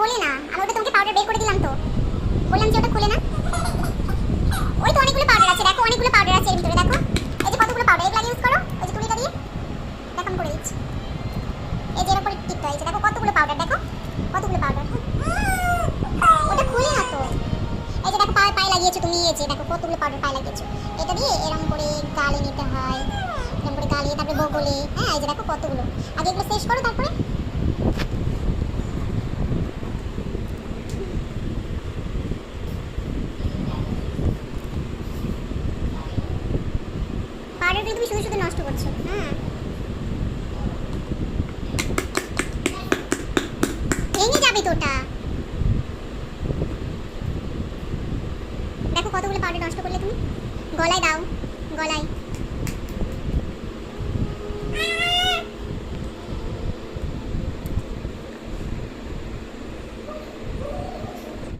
খোলে না। আমি ওটা তোমাকে পাউডার বের করে দিলাম তো, বললাম যে ওটা খোলে না। ওই তো অনেকগুলো পাউডার আছে, দেখো অনেকগুলো পাউডার আছে এর ভিতরে, দেখো এই যে কতগুলো পাউডার, এগুলা ইউজ করো ওই যে তুলিটা দিয়ে। দেখো আমি করে দিচ্ছি, এই যে এর উপরে টিপটা, এই যে দেখো কতগুলো পাউডার, দেখো কতগুলো পাউডার। ওটা খোলে না তো। এই যে দেখো পায়ে পায়ে লাগিয়েছো তুমি, এই যে দেখো কতগুলো পাউডার পায়ে লাগিয়েছো। এটা দিয়ে এরকম করে গালে নিতে হয়, এরকম করে গালে, তারপরে বগলে। হ্যাঁ এই যে দেখো কতগুলো, আগে এগুলো শেষ করো তারপরে। পাউডার কিন্তু তুমি শুধু শুধু নষ্ট করছো। হ্যাঁ ভেঙে যাবে তো ওটা। দেখো কতগুলো পাউডার নষ্ট করলে তুমি। গলায় দাও, গলায়।